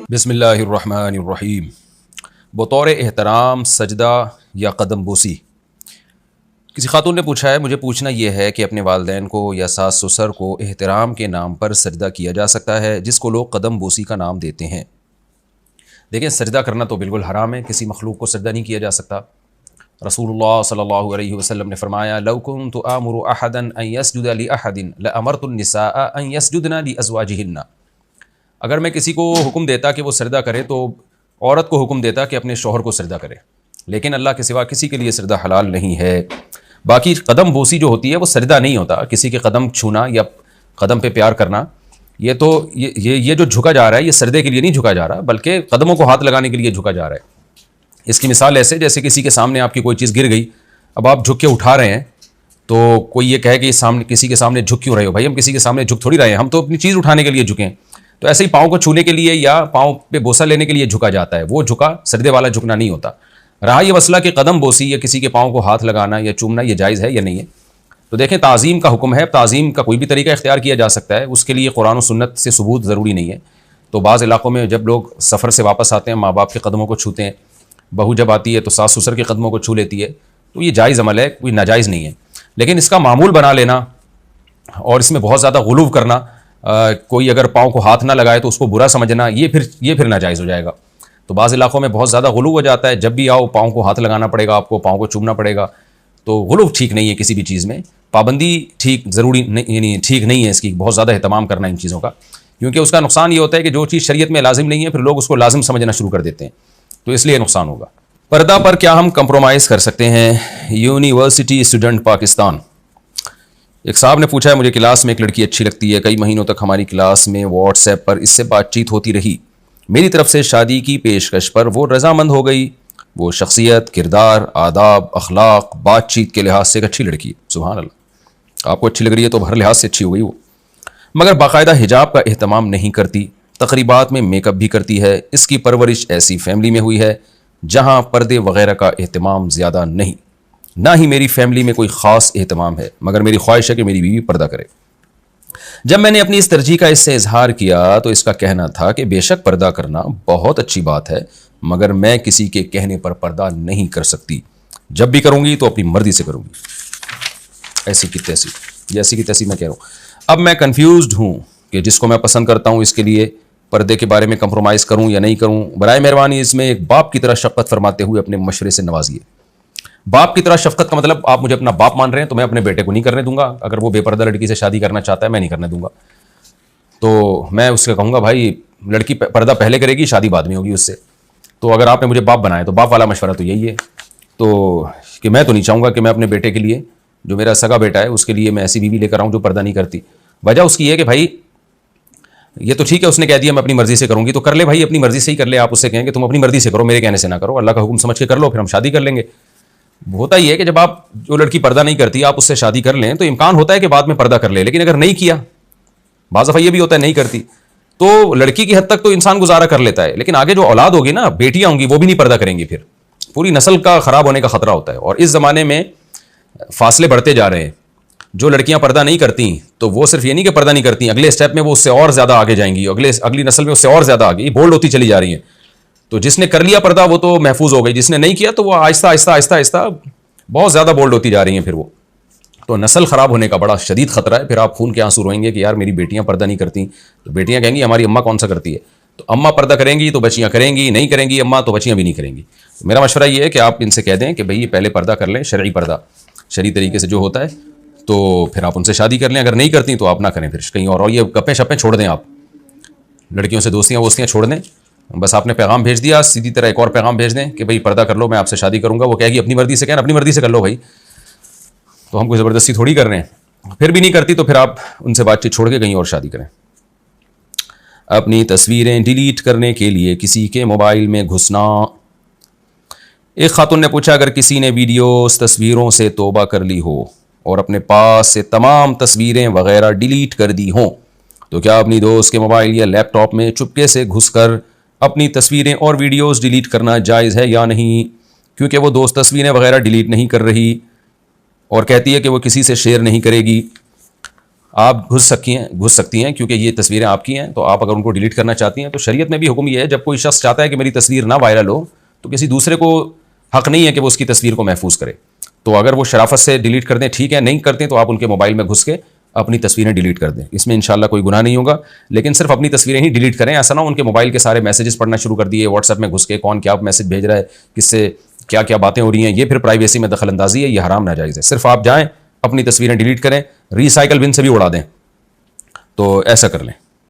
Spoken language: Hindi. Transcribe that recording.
बिस्मिल्लाहिर्रहमानिर्रहीम। बतौर एहतराम सजदा या कदम बोसी। किसी खातून ने पूछा है, मुझे पूछना यह है कि अपने वालिदैन को या सास ससुर को एहतराम के नाम पर सजदा किया जा सकता है, जिसको लोग कदम बोसी का नाम देते हैं। देखें, सजदा करना तो बिल्कुल हराम है, किसी मखलूक को सजदा नहीं किया जा सकता। रसूलुल्लाह सल्लल्लाहु अलैहि वसल्लम ने फरमाया, लौ कुन्तु आमुरु अहदन अन यसजुदा लि अहदिन लअमरतु निसाअ अन यसजुदना लि अज़वाजिहिन्ना। अगर मैं किसी को हुक्म देता कि वो सजदा करे तो औरत को हुक्म देता कि अपने शौहर को सजदा करे, लेकिन अल्लाह के सिवा किसी के लिए सजदा हलाल नहीं है। बाकी कदम बोसी जो होती है वो सजदा नहीं होता। किसी के कदम छूना या कदम पे प्यार करना, ये तो ये जो झुका जा रहा है, ये सजदे के लिए नहीं झुका जा रहा, बल्कि कदमों को हाथ लगाने के लिए झुका जा रहा है। इसकी मिसाल ऐसे, जैसे किसी के सामने आपकी कोई चीज़ गिर गई, अब आप झुक के उठा रहे हैं, तो कोई ये कहे कि सामने किसी के सामने झुक क्यों रहे हो? भाई, हम किसी के सामने झुक थोड़ी रहे हैं, हम तो अपनी चीज़ उठाने के लिए झुके हैं। तो ऐसे ही पाँव को छूने के लिए या पाँव पे बोसा लेने के लिए झुका जाता है, वो झुका सजदे वाला झुकना नहीं होता। रहा ये मसला कि कदम बोसी या किसी के पाँव को हाथ लगाना या चूमना, ये जायज़ है या नहीं है, तो देखें, ताज़ीम का हुक्म है। ताज़ीम का कोई भी तरीका इख्तियार किया जा सकता है, उसके लिए कुरान और सुन्नत से सबूत ज़रूरी नहीं है। तो बाज़ इलाक़ों में जब लोग सफ़र से वापस आते हैं, माँ बाप के कदमों को छूते हैं, बहू जब आती है तो सास ससुर के कदमों को छू लेती है, तो ये जायज़ अमल है, कोई नाजायज़ नहीं है। लेकिन इसका मामूल बना लेना और इसमें बहुत ज़्यादा गुलूव करना, कोई अगर पाँव को हाथ ना लगाए तो उसको बुरा समझना, ये फिर नाजायज़ हो जाएगा। तो बाज़ इलाक़ों में बहुत ज़्यादा गुलूव हो जाता है, जब भी आओ पाँव को हाथ लगाना पड़ेगा, आपको पाँव को चूमना पड़ेगा। तो गुलूव ठीक नहीं है किसी भी चीज़ में, पाबंदी ठीक ज़रूरी नहीं, यानी ठीक नहीं है इसकी बहुत ज़्यादा एहतमाम करना इन चीज़ों का, क्योंकि उसका नुकसान ये होता है कि जो चीज़ शरीयत में लाजिम नहीं है, फिर लोग उसको लाजिम समझना शुरू कर देते हैं, तो इसलिए नुकसान होगा। पर्दा पर क्या हम कंप्रोमाइज़ कर सकते हैं? University student Pakistan. एक साहब ने पूछा है, मुझे क्लास में एक लड़की अच्छी लगती है, कई महीनों तक हमारी क्लास में व्हाट्सएप पर इससे बातचीत होती रही। मेरी तरफ से शादी की पेशकश पर वो रजामंद हो गई। वो शख्सियत, किरदार, आदाब, अखलाक, बातचीत के लिहाज से एक अच्छी लड़की है। सुभान अल्लाह, आपको अच्छी लग रही है तो हर लिहाज से अच्छी हो गई वो, मगर बाकायदा हिजाब का एहतमाम नहीं करती, तकरीबात में मेकअप भी करती है। इसकी परवरिश ऐसी फैमिली में हुई है जहाँ पर्दे वगैरह का एहतमाम ज़्यादा नहीं, ना ही मेरी फैमिली में कोई ख़ास एहतमाम है, मगर मेरी ख्वाहिश है कि मेरी बीवी पर्दा करे। जब मैंने अपनी इस तरजीह का इससे इजहार किया तो इसका कहना था कि बेशक पर्दा करना बहुत अच्छी बात है, मगर मैं किसी के कहने पर पर्दा नहीं कर सकती। जब भी करूँगी तो अपनी मर्जी से करूँगी। ऐसी की तैसी, जैसी की तैसी मैं कह रहा हूँ। अब मैं कन्फ्यूज़्ड हूँ कि जिसको मैं पसंद करता हूँ इसके लिए पर्दे के बारे में कंप्रोमाइज़ करूँ या नहीं करूँ। बराए मेहरबानी इसमें एक बाप की तरह शफ़क़त फरमाते हुए अपने मशवरे से नवाजिए। बाप की तरह शफ़क़त का मतलब, आप मुझे अपना बाप मान रहे हैं तो मैं अपने बेटे को नहीं करने दूंगा। अगर वो बेपर्दा लड़की से शादी करना चाहता है, मैं नहीं करने दूंगा। तो मैं उससे कहूँगा, भाई लड़की पर्दा पहले करेगी, शादी बाद में होगी उससे। तो अगर आपने मुझे बाप बनाया तो बाप वाला मशवरा तो यही है, तो कि मैं तो नहीं चाहूँगा कि मैं अपने बेटे के लिए, जो मेरा सगा बेटा है, उसके लिए मैं ऐसी बीवी लेकर आऊँ जो पर्दा नहीं करती। वजह उसकी है कि भाई ये तो ठीक है, उसने कह दिया मैं अपनी मर्जी से करूँगी, तो कर ले भाई, अपनी मर्जी से ही कर ले। आप उससे कहेंगे तुम अपनी मर्जी से करो, मेरे कहने से ना करो, अल्लाह का हुक्म समझ के कर लो, फिर हम शादी कर लेंगे। होता ही है कि जब आप, जो लड़की पर्दा नहीं करती, आप उससे शादी कर लें तो इम्कान होता है कि बाद में पर्दा कर ले। लेकिन अगर नहीं किया, बाज़ दफ़ा ये भी होता है नहीं करती, तो लड़की की हद तक तो इंसान गुजारा कर लेता है, लेकिन आगे जो औलाद होगी ना, बेटियां होंगी, वो भी नहीं पर्दा करेंगी, फिर पूरी नस्ल का ख़राब होने का ख़तरा होता है। और इस ज़माने में फासले बढ़ते जा रहे हैं। जो लड़कियां पर्दा नहीं करती तो वो सिर्फ ये नहीं कि पर्दा नहीं करती, अगले स्टेप में वो उससे और ज़्यादा आगे जाएंगी, अगली नस्ल में उससे और ज़्यादा आगे बोल्ड होती चली जा रही हैं। तो जिसने कर लिया पर्दा वो तो महफूज हो गई, जिसने नहीं किया तो वो आहिस्ता आहिस्ता आहिस्ता आहिस्ता बहुत ज़्यादा बोल्ड होती जा रही हैं। फिर वो तो नस्ल ख़राब होने का बड़ा शदीद ख़तरा है। फिर आप खून के आंसू रोएंगे कि यार मेरी बेटियां पर्दा नहीं करती, तो बेटियां कहेंगी हमारी अम्मा कौन सा करती है। तो अम्मा पर्दा करेंगी तो बच्चियां करेंगी, नहीं करेंगी अम्मा तो बच्चियां भी नहीं करेंगी। तो मेरा मशवरा ये है कि आप इनसे कह दें कि भाई ये पहले पर्दा कर लें, शरई पर्दा, शरई तरीके से जो होता है, तो फिर आप उनसे शादी कर लें। अगर नहीं करती तो आप ना करें, फिर कहीं और ये गप्पे शप्पे छोड़ दें, आप लड़कियों से दोस्तियाँ वोस्तियाँ छोड़ दें। बस आपने पैगाम भेज दिया, सीधी तरह एक और पैगाम भेज दें कि भाई पर्दा कर लो, मैं आपसे शादी करूँगा। वो कहेगी अपनी मर्जी से, कहना अपनी मर्जी से कर लो भाई, तो हम कोई ज़बरदस्ती थोड़ी कर रहे हैं। फिर भी नहीं करती तो फिर आप उनसे बातचीत छोड़ के कहीं और शादी करें। अपनी तस्वीरें डिलीट करने के लिए किसी के मोबाइल में घुसना। एक खातून ने पूछा, अगर किसी ने वीडियोस तस्वीरों से तौबा कर ली हो और अपने पास से तमाम तस्वीरें वगैरह डिलीट कर दी हों, तो क्या अपनी दोस्त के मोबाइल या लैपटॉप में चुपके से घुसकर अपनी तस्वीरें और वीडियोस डिलीट करना जायज़ है या नहीं? क्योंकि वो दोस्त तस्वीरें वगैरह डिलीट नहीं कर रही और कहती है कि वो किसी से शेयर नहीं करेगी। आप घुस सकती हैं क्योंकि ये तस्वीरें आपकी हैं। तो आप अगर उनको डिलीट करना चाहती हैं तो शरीयत में भी हुक्म ये है, जब कोई शख्स चाहता है कि मेरी तस्वीर ना वायरल हो तो किसी दूसरे को हक नहीं है कि वो उसकी तस्वीर को महफूज करे। तो अगर वो शराफत से डिलीट कर दें ठीक है, नहीं करते तो आप उनके मोबाइल में घुस के अपनी तस्वीरें डिलीट कर दें, इसमें इंशाल्लाह कोई गुनाह नहीं होगा। लेकिन सिर्फ अपनी तस्वीरें ही डिलीट करें, ऐसा ना उनके मोबाइल के सारे मैसेजेस पढ़ना शुरू कर दिए, व्हाट्सएप में घुस के कौन क्या मैसेज भेज रहा है, किससे क्या क्या बातें हो रही हैं, ये फिर प्राइवेसी में दखल अंदाजी है, ये हराम नाजायज़ है। सिर्फ आप जाएँ अपनी तस्वीरें डिलीट करें, रिसाइकल बिन से भी उड़ा दें, तो ऐसा कर लें।